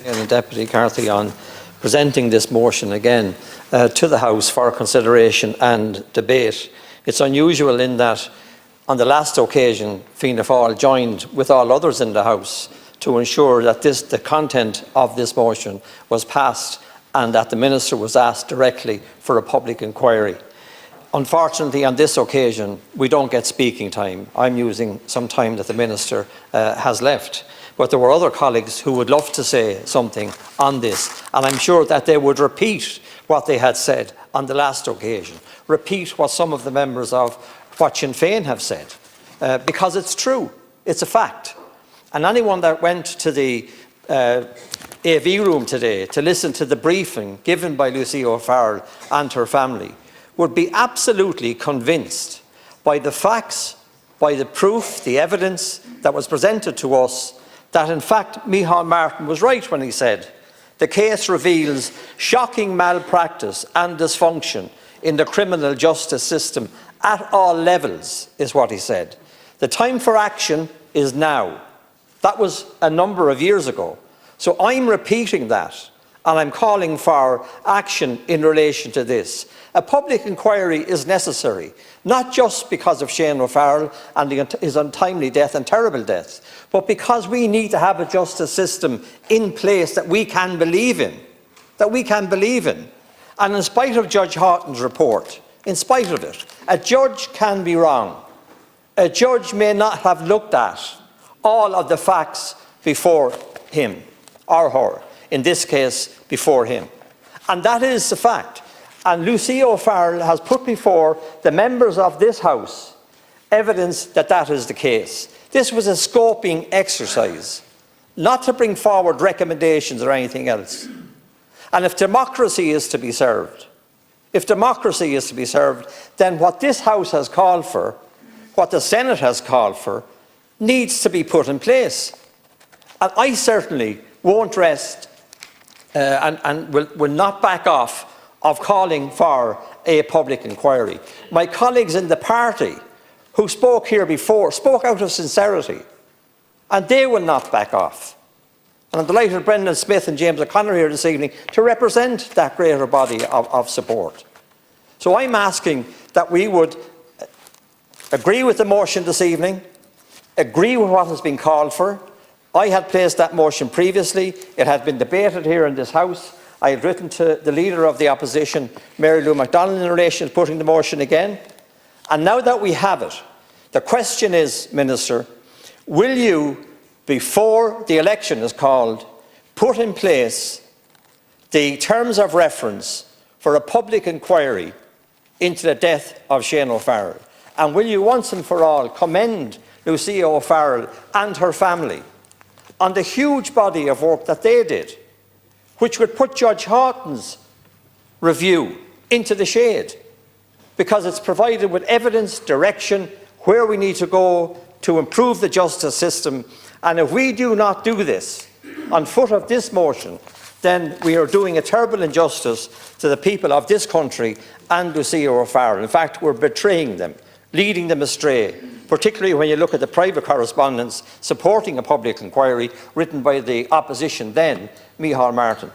and the Deputy Carthy on presenting this motion again to the House for consideration and debate. It's unusual in that on the last occasion Fianna Fáil joined with all others in the House to ensure that the content of this motion was passed and that the Minister was asked directly for a public inquiry. Unfortunately, on this occasion, we don't get speaking time. I'm using some time that the Minister has left. But there were other colleagues who would love to say something on this, and I'm sure that they would repeat what they had said on the last occasion, repeat what some of the members of what Sinn Féin have said, because it's true, it's a fact. And anyone that went to the AV room today to listen to the briefing given by Lucy O'Farrell and her family would be absolutely convinced by the facts, by the proof, the evidence that was presented to us, that in fact Micheál Martin was right when he said the case reveals shocking malpractice and dysfunction in the criminal justice system at all levels, is what he said. The time for action is now. That was a number of years ago. So I'm repeating that, and I'm calling for action in relation to this. A public inquiry is necessary, not just because of Shane O'Farrell and his untimely death and terrible death, but because we need to have a justice system in place that we can believe in, And in spite of Judge Houghton's report, in spite of it, a judge can be wrong. A judge may not have looked at all of the facts before him or her, in this case before him. And that is the fact. And Lucy O'Farrell has put before the members of this House evidence that that is the case. This was a scoping exercise, not to bring forward recommendations or anything else. And if democracy is to be served, then what this House has called for, what the Senate has called for, needs to be put in place. And I certainly won't rest and will not back off of calling for a public inquiry. My colleagues in the party who spoke here before spoke out of sincerity, and they will not back off. And I'm delighted Brendan Smith and James O'Connor here this evening to represent that greater body of support. So I'm asking that we would agree with the motion this evening, agree with what has been called for. I had placed that motion previously. It had been debated here in this House. I had written to the Leader of the Opposition, Mary Lou MacDonald, in relation to putting the motion again. And now that we have it, the question is, Minister, will you, before the election is called, put in place the terms of reference for a public inquiry into the death of Shane O'Farrell? And will you once and for all commend Lucia O'Farrell and her family on the huge body of work that they did, which would put Judge Houghton's review into the shade, because it's provided with evidence, direction, where we need to go to improve the justice system. And if we do not do this on foot of this motion, then we are doing a terrible injustice to the people of this country and Lucia O'Farrell. In fact, we're betraying them, leading them astray, particularly when you look at the private correspondence supporting a public inquiry written by the opposition then, Micheál Martin.